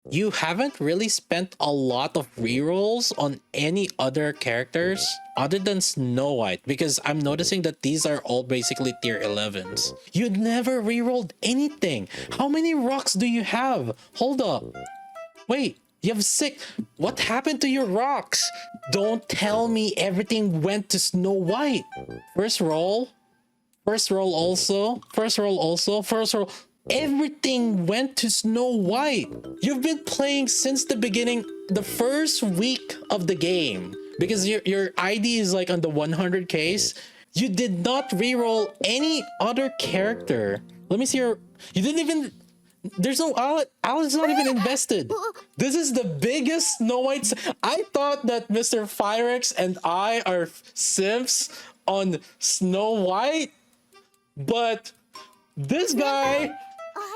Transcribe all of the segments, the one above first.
You haven't really spent a lot of rerolls on any other characters other than Snow White, because I'm noticing that these are all basically tier 11s. You never rerolled anything. How many rocks do you have? Hold up. Wait, you have 6. What happened to your rocks? Don't tell me everything went to Snow White. First roll. First roll also. First roll also. First roll. Everything went to Snow White. You've been playing since the beginning, the first week of the game, because your ID is like on the 100 case. You did not reroll any other character. Let me see your. You didn't even. There's no Alex. Alex is not even invested. This is the biggest Snow White. I thought that Mr. Firex and I are simps on Snow White, but this guy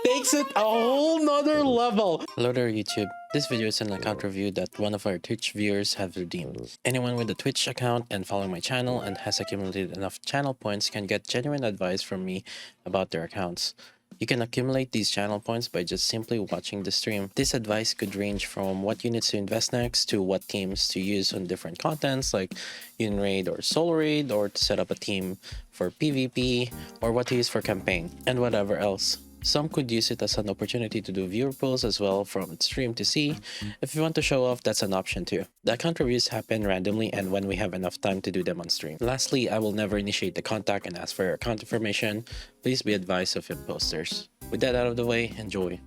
takes it a whole nother level. Hello there, YouTube. This video is an account review that one of our Twitch viewers have redeemed. Anyone with a Twitch account and following my channel and has accumulated enough channel points can get genuine advice from me about their accounts. You can accumulate these channel points by just simply watching the stream. This advice could range from what units to invest next to what teams to use on different contents like in raid or solo raid, or to set up a team for PvP, or what to use for campaign, and whatever else. Some could use it as an opportunity to do viewer polls as well from stream to see. If you want to show off, that's an option too. The account reviews happen randomly and when we have enough time to do them on stream. Lastly, I will never initiate the contact and ask for your account information. Please be advised of imposters. With that out of the way, enjoy.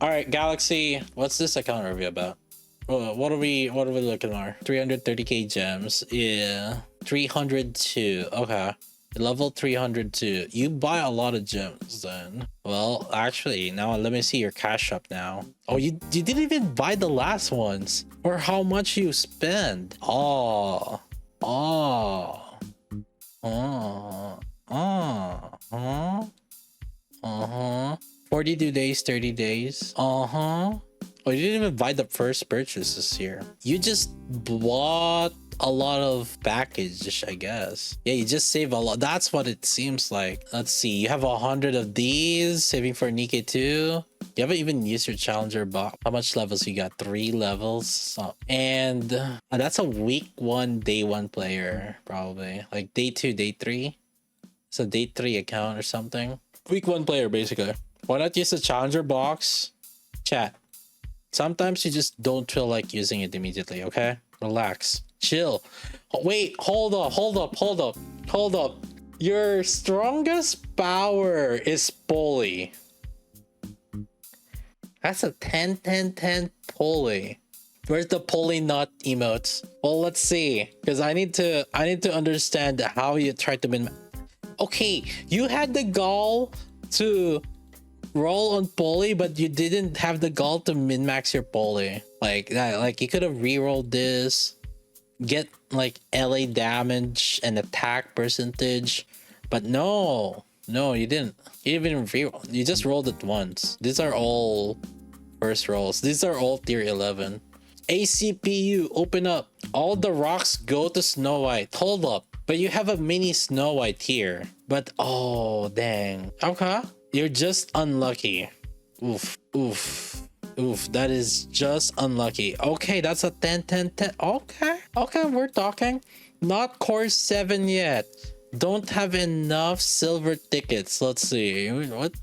Alright, Galaxy, what's this account review about? What are we looking for? 330k gems. Yeah. 302. Okay. Level 302. You buy a lot of gems then. Well, actually, now let me see your cash up now. Oh, you didn't even buy the last ones. Or how much you spend. Oh. 42 days, 30 days. Oh, you didn't even buy the first purchase this year. You just bought a lot of package, I guess. Yeah, you just save a lot. That's what it seems like. Let's see. You have 100 of these, saving for Nikke too. You haven't even used your challenger box. How much levels you got? 3 levels. Oh, and that's a week 1, day 1 player, probably. Like day 2, day 3. It's a day 3 account or something. Week 1 player, basically. Why not use the challenger box? Chat. Sometimes you just don't feel like using it immediately, okay? Relax. Chill. Wait, hold up. Your strongest power is pulley. That's a 10 pulley. Where's the pulley nut emotes? Well, let's see, because I need to understand how you try to min. Okay, you had the gall to roll on pulley, but you didn't have the gall to min-max your pulley. Like that, like you could have re-rolled this, get like LA damage and attack percentage, but no, you didn't. You didn't even re-roll. You just rolled it once. These are all first rolls. These are all tier 11. ACPU, open up. All the rocks go to Snow White. Hold up, but you have a mini Snow White here. But oh dang. Okay. You're just unlucky. Oof. That is just unlucky. Okay, that's a 10. Okay, we're talking. Not core 7 yet. Don't have enough silver tickets. Let's see. What?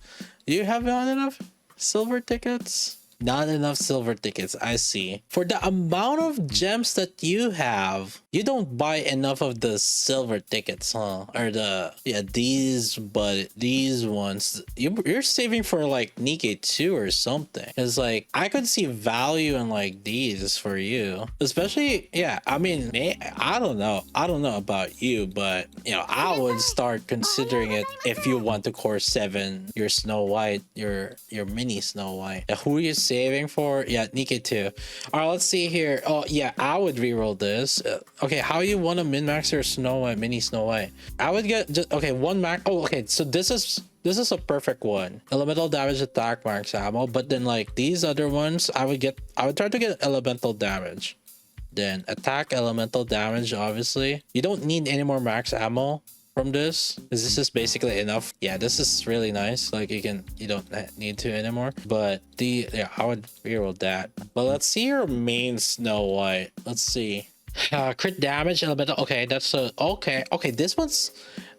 You have not enough silver tickets? Not enough silver tickets. I see. For the amount of gems that you have, you don't buy enough of the silver tickets, huh? Or the these, but these ones you're saving for like Nikke 2 or something. It's like I could see value in like these for you, especially. Yeah, I mean, I don't know about you, but you know, I would start considering it if you want to core 7 your Snow White, your mini Snow White. Who are you saving for? Yeah, Nikke 2. All right, let's see here. Oh yeah, I would reroll this. Okay, how you want to min-max your Snow White, mini Snow White? I would get just okay, 1 max. Oh, okay, so this is a perfect one. Elemental damage, attack, max ammo. But then like these other ones, I would try to get elemental damage, then attack, elemental damage. Obviously you don't need any more max ammo. from this. This is basically enough. Yeah, this is really nice. Like you don't need to anymore. But yeah, I would reroll that. But let's see your main Snow White. Let's see. Crit damage elemental. Okay, that's a okay. This one's,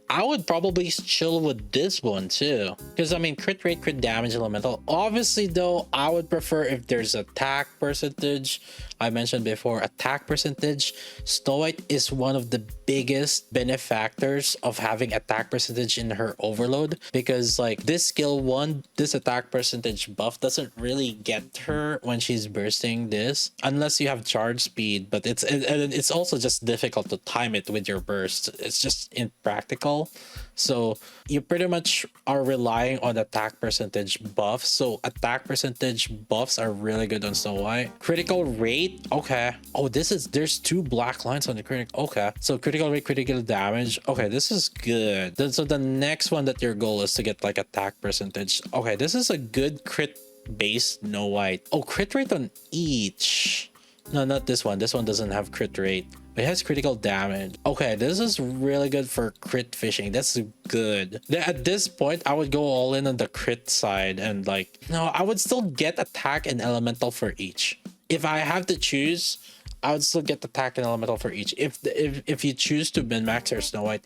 I would probably chill with this one too. Because I mean, crit rate, crit damage, elemental. Obviously, though, I would prefer if there's attack percentage. I mentioned before, attack percentage. Snow White is one of the biggest benefactors of having attack percentage in her overload. Because like this skill one, this attack percentage buff doesn't really get her when she's bursting this. Unless you have charge speed. But it's also just difficult to time it with your burst. It's just impractical. So you pretty much are relying on attack percentage buffs. So attack percentage buffs are really good on Snow White. Critical rate, okay. Oh, there's two black lines on the critical. Okay, so critical rate, critical damage. Okay, this is good. Then so the next one that your goal is to get like attack percentage. Okay, this is a good crit base Snow White. Oh, crit rate on each. No, not this one. This one doesn't have crit rate. It has critical damage. Okay, this is really good for crit fishing. That's good. At this point, I would go all in on the crit side and like, no, I would still get attack and elemental for each. If I have to choose, I would still get attack and elemental for each. If you choose to min max or Snow White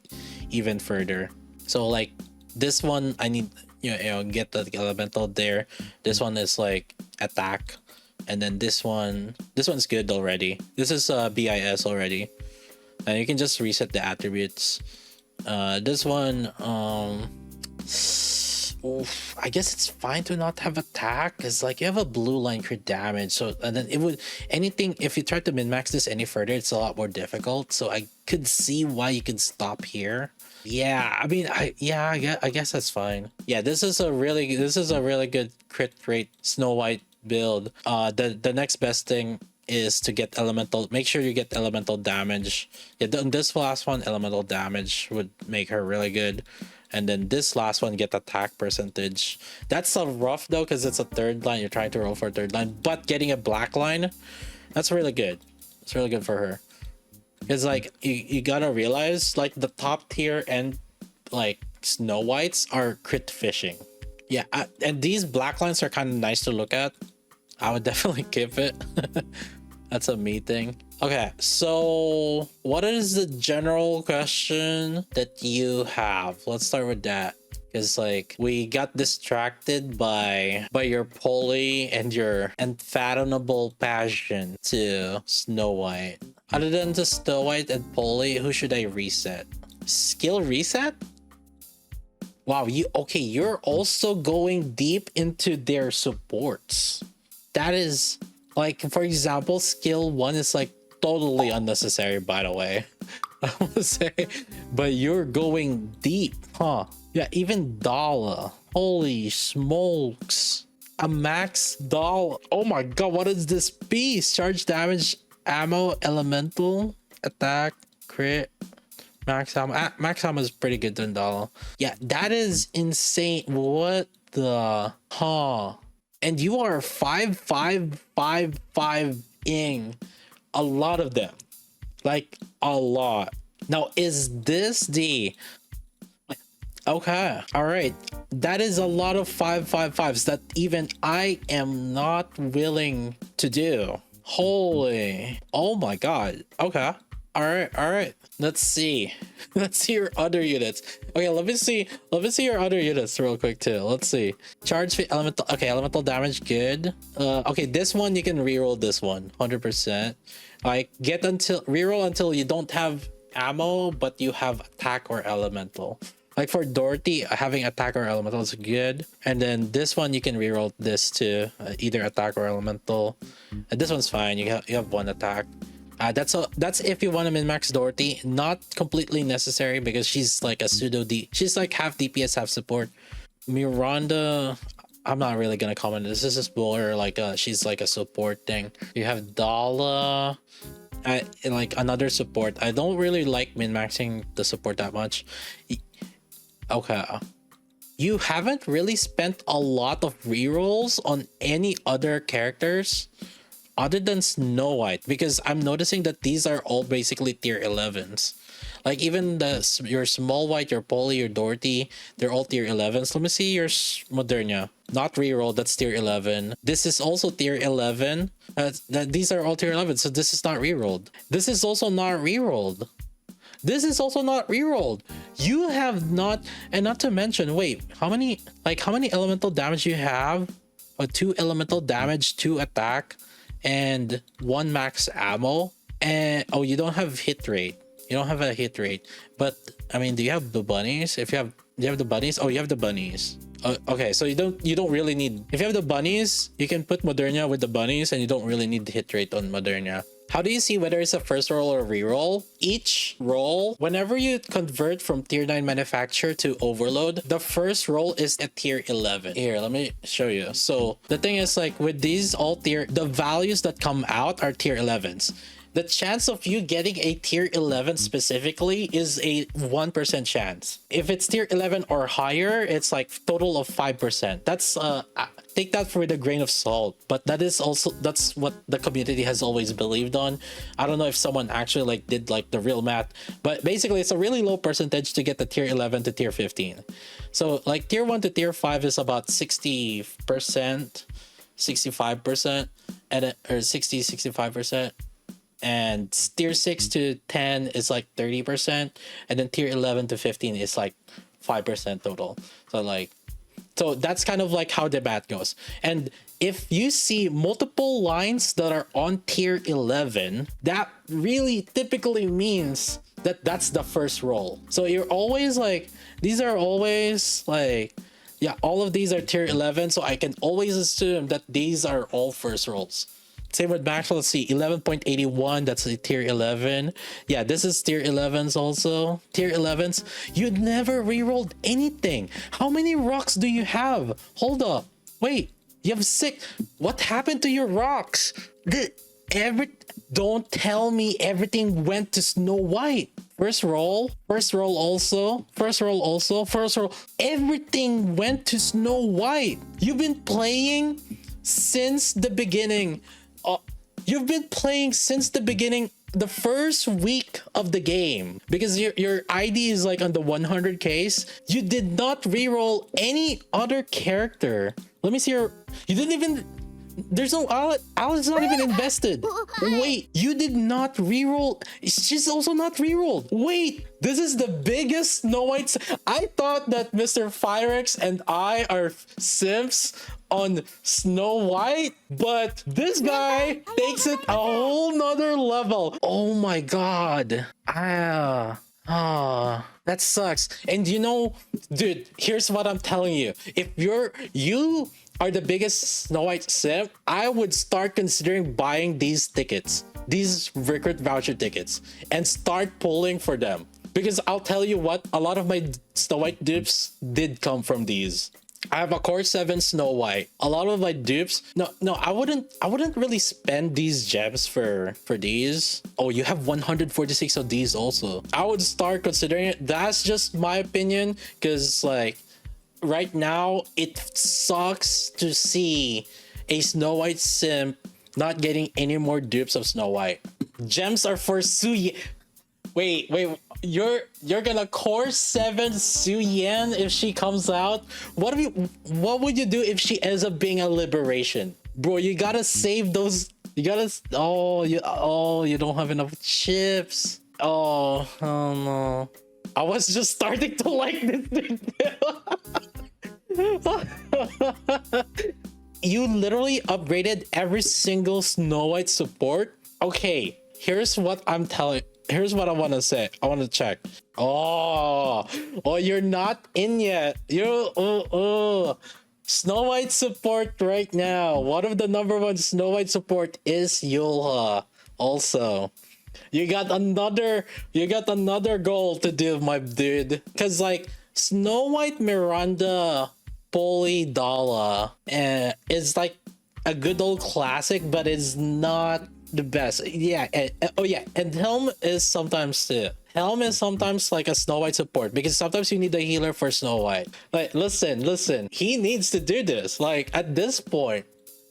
even further. So like this one, I need get the elemental there. This one is like attack. And then this one's good already. This is BIS already. And you can just reset the attributes. This one, oof, I guess it's fine to not have attack because like you have a blue line crit damage. So and then it would anything if you try to min max this any further, it's a lot more difficult. So I could see why you could stop here. Yeah, I mean, I guess that's fine. Yeah, this is a really good crit rate Snow White build. The next best thing is to get elemental. Make sure you get elemental damage. Yeah, this last one, elemental damage would make her really good. And then this last one, get attack percentage. That's a rough though, because it's a third line. You're trying to roll for a third line, but getting a black line, that's really good. It's really good for her. Because like you gotta realize like the top tier and like Snow Whites are crit fishing. Yeah, and these black lines are kind of nice to look at. I would definitely keep it. That's a me thing. Okay, so what is the general question that you have? Let's start with that. Because like we got distracted by your poly and your unfathomable passion to Snow White. Other than the Snow White and poly, who should I reset? Skill reset? Wow, you're also going deep into their supports. That is like, for example, skill 1 is like totally unnecessary, by the way. I want to say, but you're going deep, huh? Yeah, even Dala. Holy smokes. A max doll. Oh my god, what is this piece? Charge damage, ammo, elemental, attack, crit, max ammo. Max ammo is pretty good than Dala. Yeah, that is insane. What the huh? And you are 5-5-5-5-ing a lot of them, like a lot. Now is this the okay, all right, that is a lot of 5-5-5s that even I am not willing to do. Holy, oh my god. Okay, all right, let's see. Let's see your other units. Okay, let me see your other units real quick too. Let's see. Charge elemental. Okay, elemental damage, good. Okay, this one you can reroll this one 100%. Like reroll until you don't have ammo but you have attack or elemental. Like for Dorothy, having attack or elemental is good. And then this one you can reroll this too, either attack or elemental. And this one's fine. You have one attack. That's if you want to min-max Dorothy. Not completely necessary because she's like a pseudo D. She's like half DPS, half support. Miranda, I'm not really gonna comment. This is just more like she's like a support thing. You have Dala, like another support. I don't really like min-maxing the support that much. Okay. You haven't really spent a lot of rerolls on any other characters. other than Snow White, because I'm noticing that these are all basically tier 11s. Like even your Small White, your Polly, your Dorothy, they're all tier 11s. Let me see your Modernia. Not reroll, that's tier 11. This is also tier 11. These are all tier 11, so this is not rerolled. This is also not rerolled. This is also not rerolled. You have not, and not to mention, wait, how many elemental damage you have? 2 elemental damage, 2 attack, and 1 max ammo. And oh, you don't have hit rate. You don't have a hit rate. But I mean, do you have the bunnies? If you have, do you have the bunnies? Oh, you have the bunnies. Okay, so you don't really need, if you have the bunnies, you can put Modernia with the bunnies, and you don't really need the hit rate on Modernia. How do you see whether it's a first roll or a reroll? Each roll, whenever you convert from tier 9 manufacturer to overload, the first roll is at tier 11. Here, let me show you. So the thing is, like with these all tier, the values that come out are tier 11s. The chance of you getting a tier 11 specifically is a 1% chance. If it's tier 11 or higher, it's like total of 5%. That's take that with a grain of salt, but that's what the community has always believed on. I don't know if someone actually like did like the real math, but basically it's a really low percentage to get the tier 11 to tier 15. So like tier 1 to tier 5 is about 60%, 65%, and or 65%. And tier 6 to 10 is like 30%, and then tier 11 to 15 is like 5% total. So that's kind of like how the math goes. And if you see multiple lines that are on tier 11, that really typically means that that's the first roll. So you're always like, these are always like, yeah, all of these are tier 11, so I can always assume that these are all first rolls. Same with max. Let's see, 11.81, that's a tier 11. Yeah, this is tier 11s also. Tier 11s, you never rerolled anything. How many rocks do you have? Hold up, wait, you have 6. What happened to your rocks? Don't tell me everything went to Snow White. First roll also, everything went to Snow White. You've been playing since the beginning. You've been playing since the beginning, the first week of the game, because your ID is like on the 100 case. You did not reroll any other character. Let me see you didn't even, there's no Alice is not even invested. Wait, you did not reroll. She's also not rerolled. Wait, this is the biggest Snow White. I thought that Mr. Firex and I are simps on Snow White, but this guy takes it a whole nother level. Oh my god. That sucks. And you know, dude, here's what I'm telling you. If you are the biggest Snow White simp, I would start considering buying these tickets, these recruit voucher tickets, and start pulling for them. Because I'll tell you what, a lot of my Snow White dupes did come from these. I have a core 7 Snow White. A lot of my dupes. No, I wouldn't really spend these gems for these. Oh, you have 146 of these also. I would start considering it. That's just my opinion, because like right now it sucks to see a Snow White simp not getting any more dupes of Snow White. Gems are for Suyi. Wait, you're gonna core 7 Suyen if she comes out? What would you do if she ends up being a liberation? Bro, you gotta save those. You gotta, you don't have enough chips. Oh no. I was just starting to like this thing. You literally upgraded every single Snow White support? Okay, here's what I want to say. I want to check. Oh, you're not in yet. Snow White support right now. One of the number 1 Snow White support is Yulha. Also, you got another goal to do, my dude. Cause like Snow White, Miranda, Polly, Dala, is like a good old classic, but it's not the best. Yeah. And Helm is sometimes too. Helm is sometimes like a Snow White support, because sometimes you need a healer for Snow White. Like, listen, he needs to do this. Like at this point,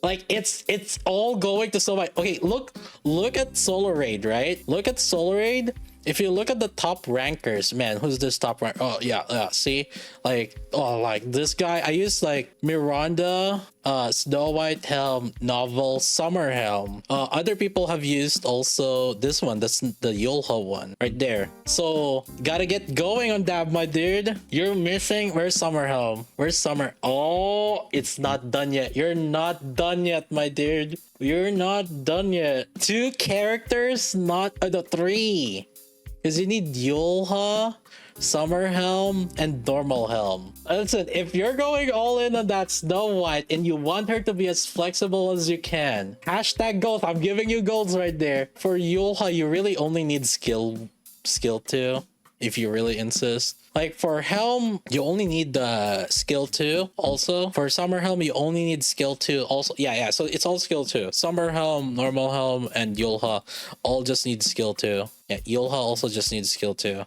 Like it's all going to Snow White. Okay, look at Solo Raid, right? Look at Solo Raid. If you look at the top rankers, man, who's this top rank? Oh yeah, see, like, oh, like this guy. I use like Miranda, Snow White helm, Novel, Summer helm. Other people have used also this one. That's the Yulha one right there. So gotta get going on that, my dude. You're missing. Where's Summer helm? Where's Summer? Oh, it's not done yet. You're not done yet, my dude. You're not done yet. 2 characters, not the 3. Because you need Yulha, Summer Helm, and Normal Helm. Listen, if you're going all in on that Snow White and you want her to be as flexible as you can, hashtag gold. I'm giving you golds right there. For Yulha, you really only need skill 2, if you really insist. Like for Helm, you only need the skill 2 also. For Summer Helm, you only need skill 2 also. Yeah, so it's all skill 2. Summer Helm, Normal Helm, and Yulha all just need skill 2. Yeah, Yulha also just needs skill 2.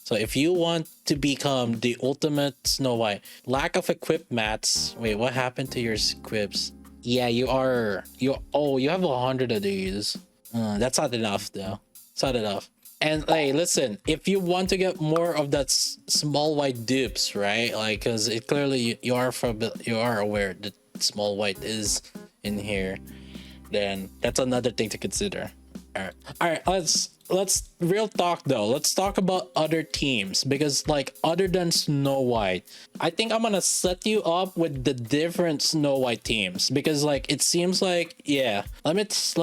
So if you want to become the ultimate Snow White, lack of equip mats. Wait, what happened to your equips? Yeah, you have 100 of these. That's not enough though. It's not enough. And hey, listen, if you want to get more of that small white dupes, right? Like, because it clearly you are aware that small white is in here, then that's another thing to consider. All right. Let's real talk though. Let's talk about other teams, because like other than Snow White, I think I'm gonna set you up with the different Snow White teams, because like it seems like, yeah. Let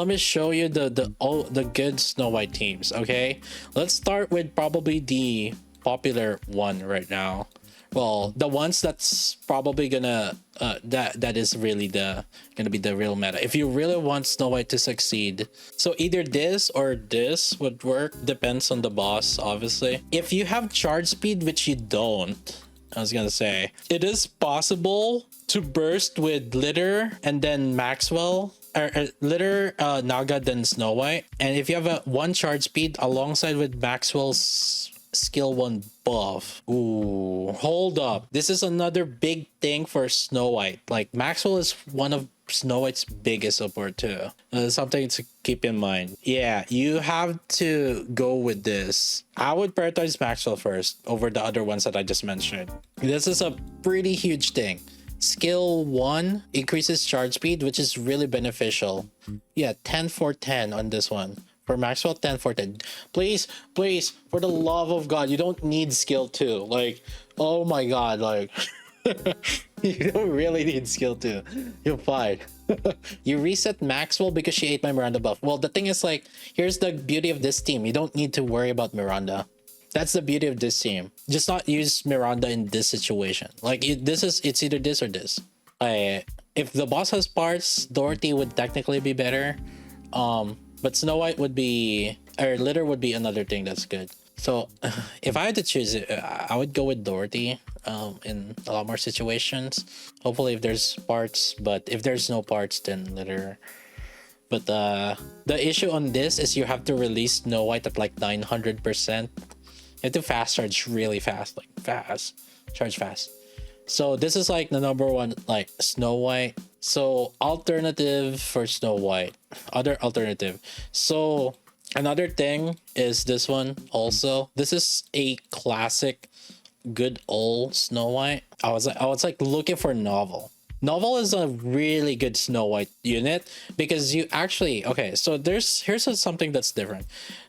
me show you the good Snow White teams. Okay, let's start with probably the popular one right now. Well, the ones that's probably gonna that is really gonna be the real meta if you really want Snow White to succeed. So either this or this would work, depends on the boss, obviously. If you have charge speed, which you don't, I was gonna say, it is possible to burst with Litter and then Maxwell, or Litter, Naga, then Snow White. And if you have a 1 charge speed alongside with Maxwell's skill 1 buff. Ooh, hold up. This is another big thing for Snow White. Like Maxwell is one of Snow White's biggest support too. Something to keep in mind. Yeah, you have to go with this. I would prioritize Maxwell first over the other ones that I just mentioned. This is a pretty huge thing. Skill 1 increases charge speed, which is really beneficial. Yeah, 10 for 10 on this one. For Maxwell, 10 for 10. Please, for the love of God, you don't need skill 2. Like, oh my God, like, you don't really need skill 2. You're fine. You reset Maxwell because she ate my Miranda buff. Well, the thing is, like, here's the beauty of this team. You don't need to worry about Miranda. That's the beauty of this team. Just not use Miranda in this situation. Like, it's either this or this. If the boss has parts, Dorothy would technically be better. But Snow White would be, or Litter would be another thing that's good. So if I had to choose it, I would go with Dorothy in a lot more situations. Hopefully if there's parts, but if there's no parts, then Litter. But the issue on this is you have to release Snow White at like 900%. You have to fast charge really fast, like charge fast. So this is like the number one, like Snow White. So alternative for Snow White, other alternative. So another thing is this one also. This is a classic good old Snow White. I was like looking for Novel. Novel is a really good Snow White unit because you actually, okay, so here's something that's different.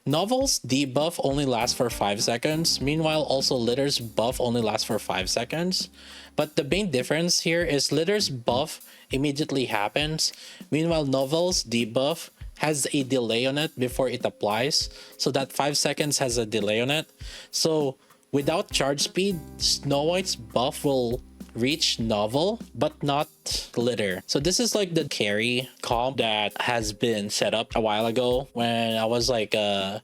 Novel's debuff only lasts for 5 seconds. Meanwhile, also Litter's buff only lasts for 5 seconds. But the main difference here is Litter's buff immediately happens. Meanwhile, Novel's debuff has a delay on it before it applies. So that 5 seconds has a delay on it. So without charge speed, Snow White's buff will reach Novel but not Litter. So this is like the carry comp that has been set up a while ago when I was like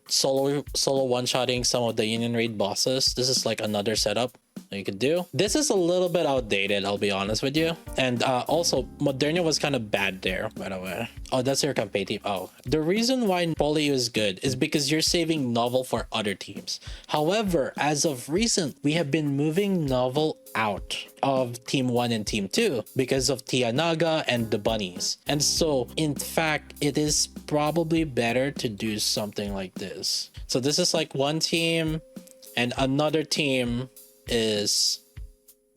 solo one-shotting some of the Union Raid bosses. This is like another setup. you could do. This is a little bit outdated, I'll be honest with you. And also, Modernia was kind of bad there, by the way. Oh, that's your campaign team. Oh, the reason why Poly is good is because you're saving Novel for other teams. However, as of recent, we have been moving Novel out of Team 1 and Team 2 because of Tia Naga and the bunnies. And so, in fact, it is probably better to do something like this. So this is like one team, and another team is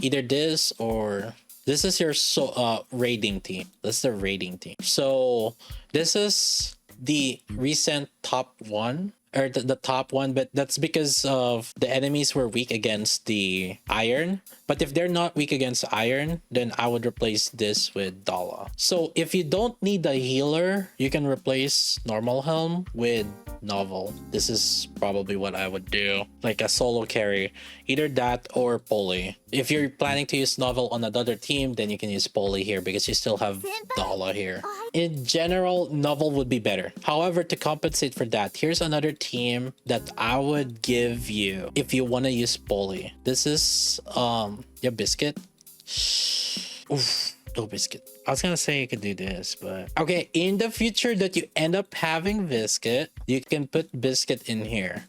either this or this is your raiding team. This is the raiding team. So this is the recent top one, or the top one, but that's because of the enemies were weak against the iron. But if they're not weak against iron, then I would replace this with Dala. So if you don't need a healer, you can replace normal helm with Novel. This is probably what I would do, like a solo carry, either that or Poly. If you're planning to use Novel on another team, then you can use Poly here because you still have Dala here. In general, Novel would be better. However, to compensate for that, here's another team that I would give you if you want to use Poly. This is your Biscuit. Oof. No Biscuit. I was gonna say you could do this, but okay, in the future that you end up having Biscuit, you can put Biscuit in here.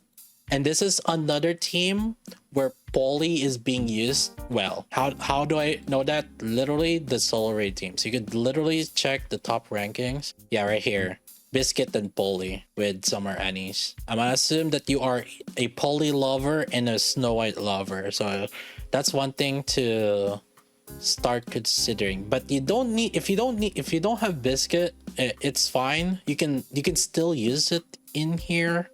And this is another team where Poly is being used well. How do I know that? Literally the solo raid teams. You could literally check the top rankings. Yeah, right here. Biscuit and Poly with Summer Annies. I'm gonna assume that you are a Poly lover and a Snow White lover. So that's one thing to start considering. But you don't need, if you don't have Biscuit, it's fine. You can still use it in here,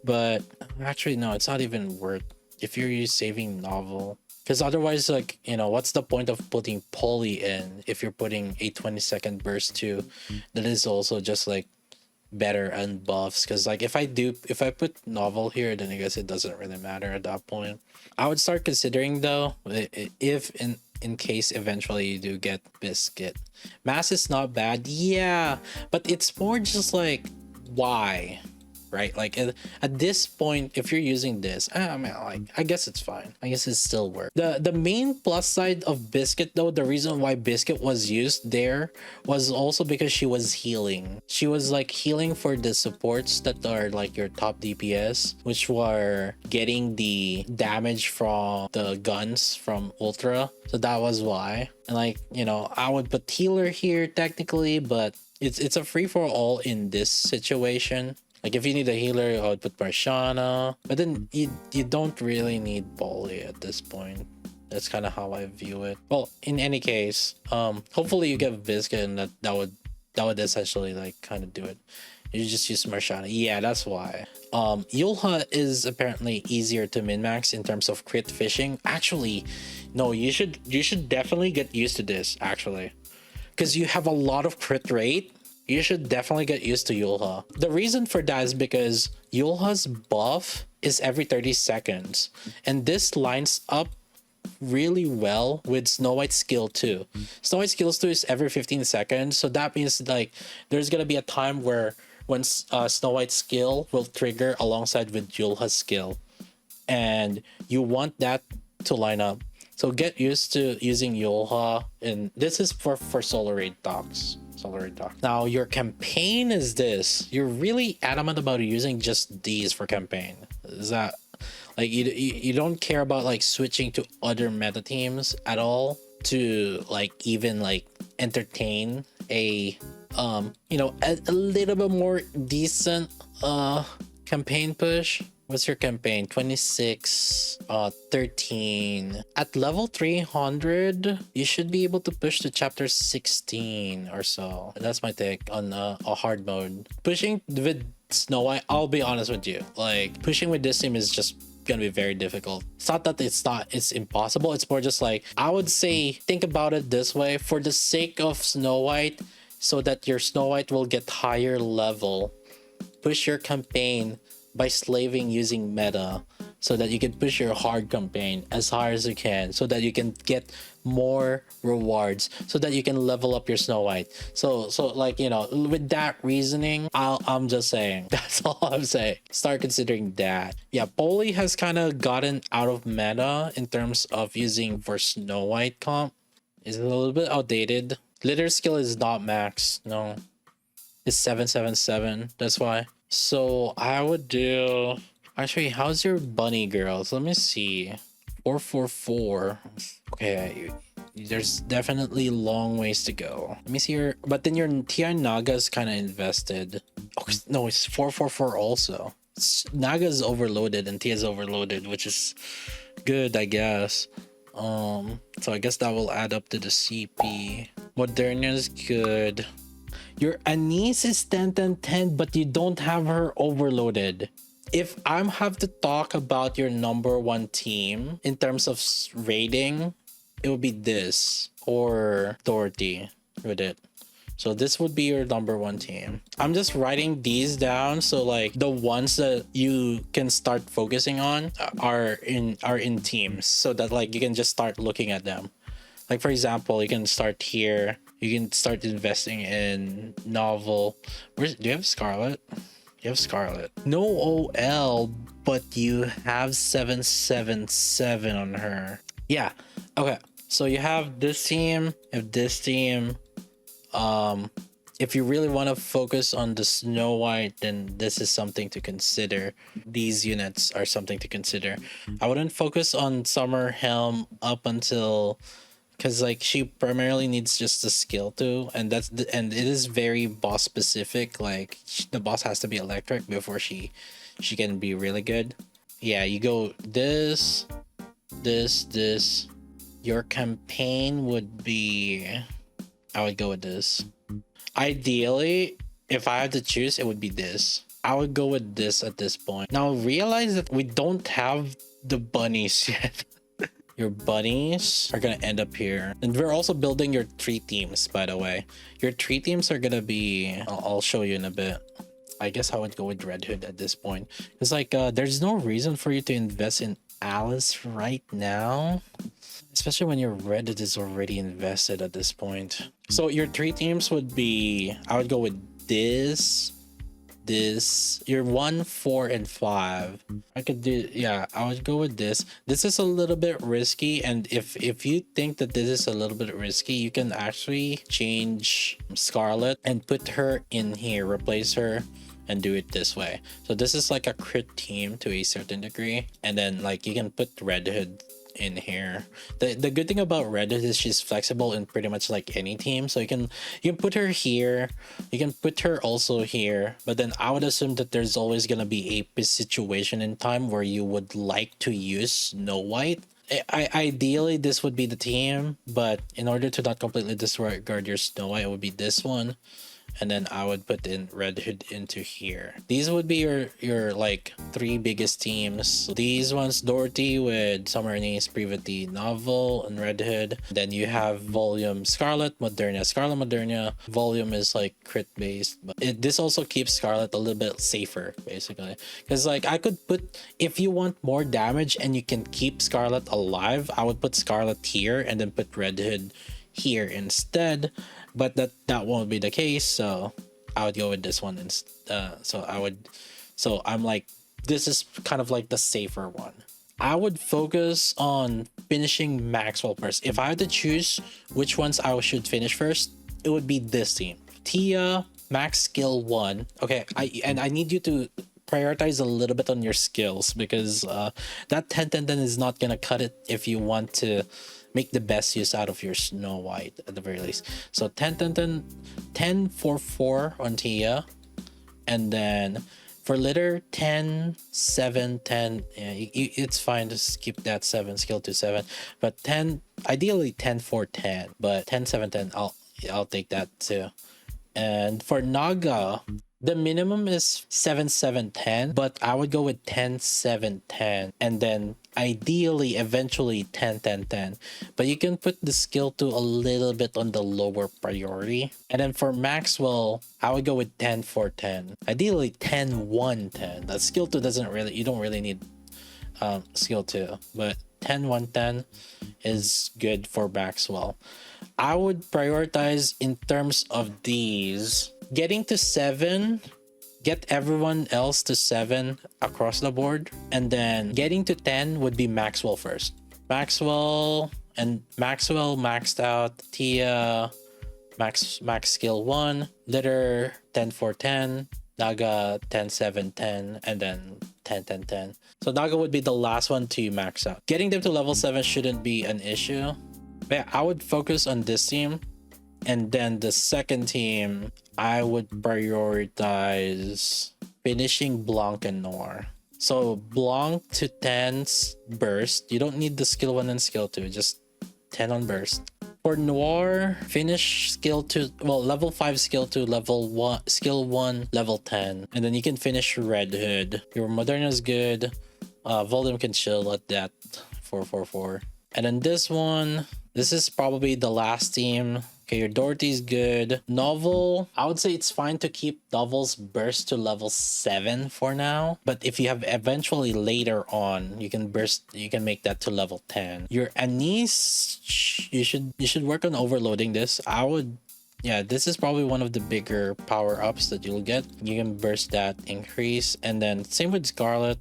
but actually no, it's not even worth if you're saving Novel, because otherwise, like, you know, what's the point of putting Poly in if you're putting a 20-second burst too that is also just like better and buffs? Because like if I put Novel here, then I guess it doesn't really matter at that point. I would start considering though, if in case eventually you do get Biscuit. Mass is not bad, yeah, but it's more just like, why? Right? Like at this point, if you're using this, I mean, like, I guess it's fine. I guess it still works. The main plus side of Biscuit though, the reason why Biscuit was used there was also because she was healing. She was like healing for the supports that are like your top DPS, which were getting the damage from the guns from Ultra. So that was why. And like, you know, I would put healer here technically, but it's a free for all in this situation. Like if you need a healer, I would put Marciana, but then you don't really need Poly at this point. That's kind of how I view it. Well, in any case, hopefully you get Biscuit, and that would essentially like kind of do it. You just use Marciana. Yeah, that's why. Yulha is apparently easier to min-max in terms of crit fishing. Actually, no, you should definitely get used to this actually, because you have a lot of crit rate. You should definitely get used to Yulha. The reason for that is because Yulha's buff is every 30 seconds. And this lines up really well with Snow White's skill 2. Snow White's skill 2 is every 15 seconds. So that means like there's going to be a time where when Snow White's skill will trigger alongside with Yulha's skill. And you want that to line up. So get used to using Yulha. And this is for solo raid talks. Now your campaign is this. You're really adamant about using just these for campaign. Is that like you don't care about like switching to other meta teams at all to like even like entertain a you know, a little bit more decent campaign push? What's your campaign? 26, 13. At level 300, you should be able to push to chapter 16 or so. That's my take on a hard mode. Pushing with Snow White, I'll be honest with you. Like, pushing with this team is just gonna be very difficult. It's not that it's impossible. It's more just like, I would say, think about it this way. For the sake of Snow White, so that your Snow White will get higher level, push your campaign by slaving using meta so that you can push your hard campaign as hard as you can, so that you can get more rewards, so that you can level up your Snow White. So like, you know, with that reasoning, I'm just saying, that's all I'm saying, start considering that. Yeah, Poly has kind of gotten out of meta in terms of using for Snow White comp. It's a little bit outdated. Glitter skill is not max, no, it's 777, that's why. So I would do, actually, how's your bunny girls? Let me see. 444. Okay, there's definitely long ways to go. Let me see your, but then your TI Naga's kind of invested. Oh no, it's 444 also. Naga's overloaded and Tia's overloaded, which is good, I guess. So I guess that will add up to the CP. Modernia's good. Your Anise is 10-10-10, but you don't have her overloaded. If I'm have to talk about your number one team in terms of rating, it would be this or Dorothy with it. So this would be your number one team. I'm just writing these down, so like the ones that you can start focusing on are in teams, so that like you can just start looking at them. Like for example, you can start here. You can start investing in novel. Do you have Scarlet? You have Scarlet. No OL, but you have 777 on her. Yeah. Okay. So you have this team, you have this team. If you really want to focus on the Snow White, then this is something to consider. These units are something to consider. I wouldn't focus on Summer Helm up until, because like she primarily needs just the skill too, and and it is very boss specific. Like the boss has to be electric before she can be really good. Yeah, you go this. Your campaign would be, I would go with this. Ideally, if I had to choose, it would be this. I would go with this at this point. Now realize that we don't have the bunnies yet. Your bunnies are gonna end up here, and we're also building your 3 teams, by the way. Your 3 teams are gonna be, I'll show you in a bit. I guess I would go with Red Hood at this point. It's like there's no reason for you to invest in Alice right now, especially when your Red Hood is already invested at this point. So your 3 teams would be, I would go with this, your 1, 4, and 5. I could do, yeah, I would go with this. This is a little bit risky, and if you think that this is a little bit risky, you can actually change Scarlet and put her in here, replace her, and do it this way. So this is like a crit team to a certain degree, and then like you can put Red Hood in here. The good thing about Red Hood is she's flexible in pretty much like any team, so you can put her here, you can put her also here, but then I would assume that there's always gonna be a situation in time where you would like to use Snow White. Ideally this would be the team, but in order to not completely disregard your Snow White, it would be this one, and then I would put in Red Hood into here. These would be your like 3 biggest teams. These ones, Dorothy with Summer Anise, Privity, Novel, and Red Hood. Then you have Volume Scarlet, Modernia. Scarlet, Modernia. Volume is like crit based, but this also keeps Scarlet a little bit safer basically. Because like I could put, if you want more damage and you can keep Scarlet alive, I would put Scarlet here and then put Red Hood here instead, but that won't be the case, so I would go with this one so I'm like, this is kind of like the safer one. I would focus on finishing Maxwell first. If I had to choose which ones I should finish first, it would be this team. Tia, max skill 1. Okay, I need you to prioritize a little bit on your skills, because that 10-10-10 is not gonna cut it if you want to make the best use out of your Snow White at the very least. So 10-10-10, 10-4-4 on Tia, and then for litter 10-7-10. Yeah, it's fine to skip that 7 skill to 7, but 10, ideally 10-4-10, but 10-7-10 I'll take that too. And for Naga, the minimum is 7-7-10, but I would go with 10-7-10, and then ideally eventually 10-10-10, but you can put the skill to a little bit on the lower priority. And then for Maxwell, I would go with 10-4-10, ideally 10-1-10. That skill 2 doesn't really, you don't really need skill 2, but 10-110 is good for Maxwell. I would prioritize in terms of these. Getting to 7, get everyone else to 7 across the board, and then getting to 10 would be Maxwell first. Maxwell maxed out. Tia max skill 1, Litter 10-4-10, Naga 10-7-10, and then 10-10-10. So Naga would be the last one to max out. Getting them to level 7 shouldn't be an issue. But yeah, I would focus on this team. And then the second team, I would prioritize finishing Blanc and Noir. So Blanc to 10's burst. You don't need the skill 1 and skill 2, just 10 on burst. For Noir, finish skill 2, well, level 5 skill 2, level 1, skill 1, level 10. And then you can finish Red Hood. Your Modernia is good. Volume can chill at that 4-4-4. And then this one, this is probably the last team. Okay, your Dorothy's good. Novel, I would say it's fine to keep Novel's burst to level 7 for now. But if you have eventually later on, you can make that to level 10. Your Anise, you should work on overloading this. Yeah, this is probably one of the bigger power-ups that you'll get. You can burst that increase. And then same with Scarlet.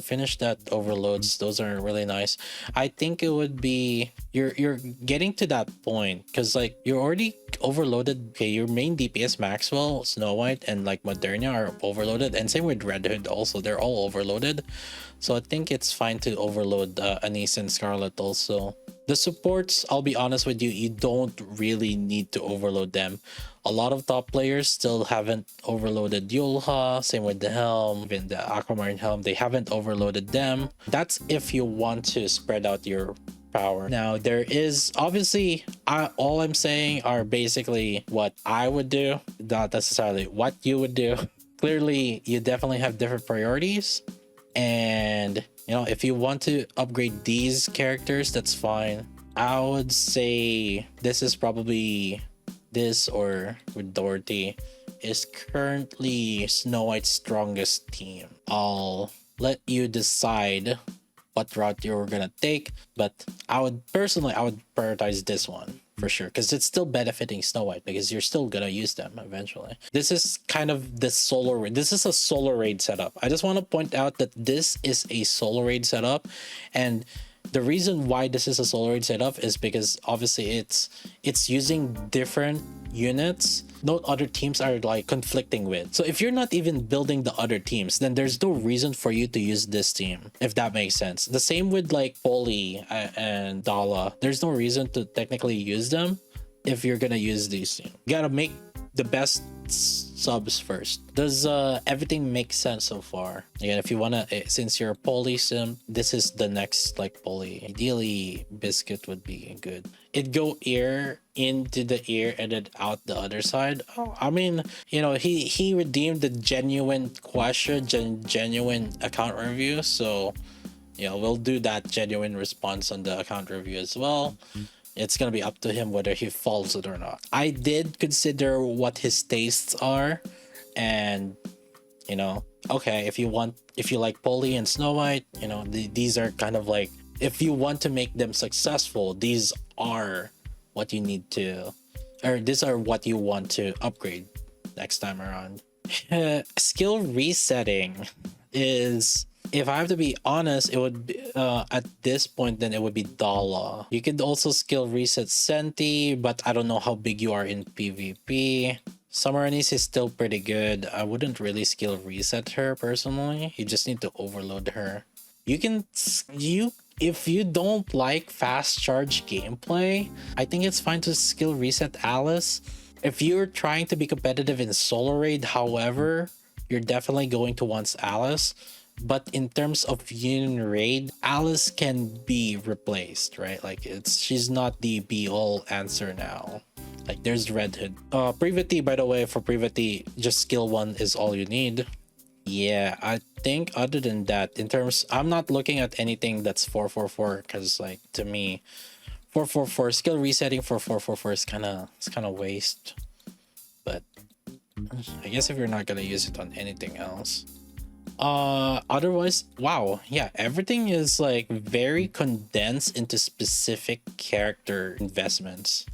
Finish that overloads. Those are really nice. I think it would be you're getting to that point because like you're already overloaded. Okay, your main DPS Maxwell, Snow White, and like Modernia are overloaded, and same with Red Hood also. They're all overloaded. So I think it's fine to overload Anise and Scarlet also. The supports, I'll be honest with you, you don't really need to overload them. A lot of top players still haven't overloaded Yulha, same with the Helm, even the Aquamarine Helm, they haven't overloaded them. That's if you want to spread out your power. Now, there is obviously, all I'm saying are basically what I would do, not necessarily what you would do. Clearly, you definitely have different priorities. And you know, if you want to upgrade these characters, that's fine. I would say this is probably this, or with Dorothy is currently Snow White's strongest team. I'll let you decide what route you're gonna take, but I would prioritize this one for sure, because it's still benefiting Snow White because you're still gonna use them eventually. This is kind of the solo raid. This is a solo raid setup. I just want to point out that this is a solo raid setup, and the reason why this is a solo raid setup is because obviously it's using different units no other teams are like conflicting with. So if you're not even building the other teams, then there's no reason for you to use this team, if that makes sense. The same with like Poli and Dala. There's no reason to technically use them if you're gonna use these teams. You gotta make the best subs first. Does everything make sense so far? Again, if you wanna, since you're a Poli sim, this is the next like Poli. Ideally, Biscuit would be good. It'd go ear into the ear and then out the other side. Oh, I mean, you know, he redeemed the genuine question, genuine account review. So, yeah, we'll do that genuine response on the account review as well. It's gonna be up to him whether he follows it or not. I did consider what his tastes are, and you know, okay, if you like Polly and Snow White, you know, these are kind of like, if you want to make them successful, these are what you need to, or these are what you want to upgrade next time around. Skill resetting is, if I have to be honest, it would be at this point, then it would be Dala. You could also skill reset Senti, but I don't know how big you are in PvP. Summer Anise is still pretty good. I wouldn't really skill reset her personally. You just need to overload her. If you don't like fast charge gameplay, I think it's fine to skill reset Alice. If you're trying to be competitive in solo raid, however, you're definitely going to want Alice. But in terms of union raid, Alice can be replaced, right? Like she's not the be-all answer now. Like there's Red Hood. Privity, by the way, for Privity, just skill 1 is all you need. Yeah, I think other than that, in terms, I'm not looking at anything that's 444, because like to me, 444 skill resetting for 444 is kind of waste. But I guess if you're not gonna use it on anything else, Otherwise, wow, yeah, everything is like very condensed into specific character investments.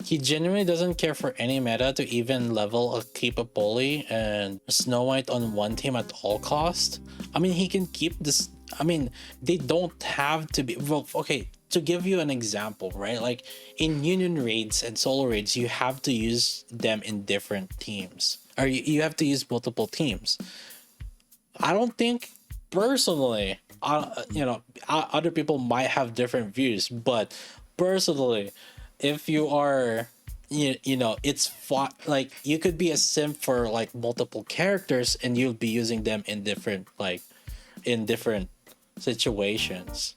He genuinely doesn't care for any meta to even level a keep a Polly and Snow White on one team at all cost. I mean, he can keep this. I mean, they don't have to be. Well, okay, to give you an example, right? Like in Union raids and solo raids, you have to use them in different teams, or you have to use multiple teams. I don't think personally, other people might have different views, but personally, if you are, it's like you could be a simp for like multiple characters and you'll be using them in different, like, in different situations.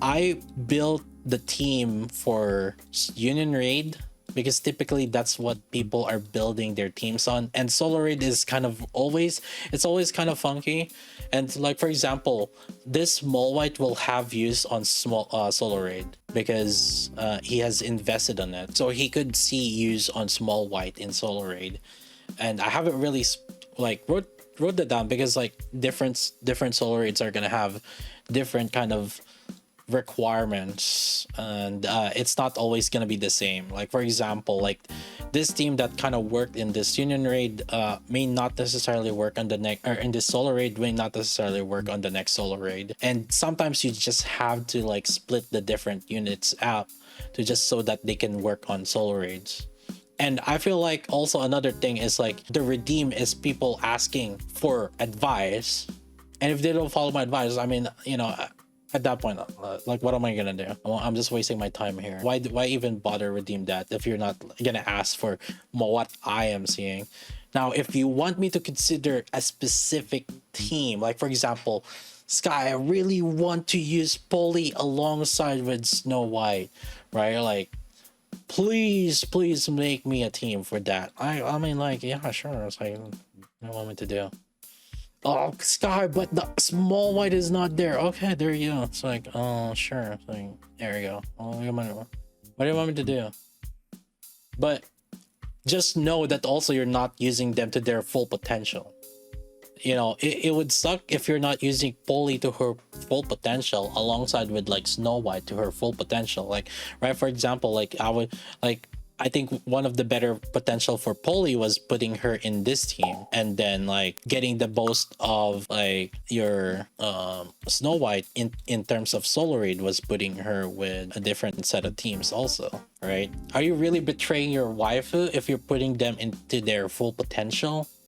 I built the team for Union Raid because typically that's what people are building their teams on, and solo raid is kind of always, it's always kind of funky. And like for example, this small white will have use on small solo raid because he has invested on it, so he could see use on small white in solo raid. And I haven't really like wrote that down because like different solo raids are gonna have different kind of requirements, and it's not always going to be the same. Like for example, like this team that kind of worked in this Union raid may not necessarily work on the next, or in this solo raid may not necessarily work on the next solo raid. And sometimes you just have to like split the different units out to just so that they can work on solo raids. And I feel like also another thing is like the redeem is people asking for advice, and if they don't follow my advice, I mean, at that point, like, what am I gonna do? I'm just wasting my time here. Why even bother redeem that if you're not gonna ask for what I am seeing? Now, if you want me to consider a specific team, like for example, Sky, I really want to use Polly alongside with Snow White, right? Like, please make me a team for that. I mean, like, yeah, sure. It's like, what do you want me to do? Oh, Sky, but the small white is not there. Okay, there you go. It's like, oh, sure. It's like, there you go. Oh, what do you want me to do? But just know that also you're not using them to their full potential. It would suck if you're not using Polly to her full potential alongside with like Snow White to her full potential. Like, right, for example, like I think one of the better potential for Polly was putting her in this team, and then like getting the most of like your Snow White in terms of solo raid was putting her with a different set of teams also, right? Are you really betraying your waifu if you're putting them into their full potential?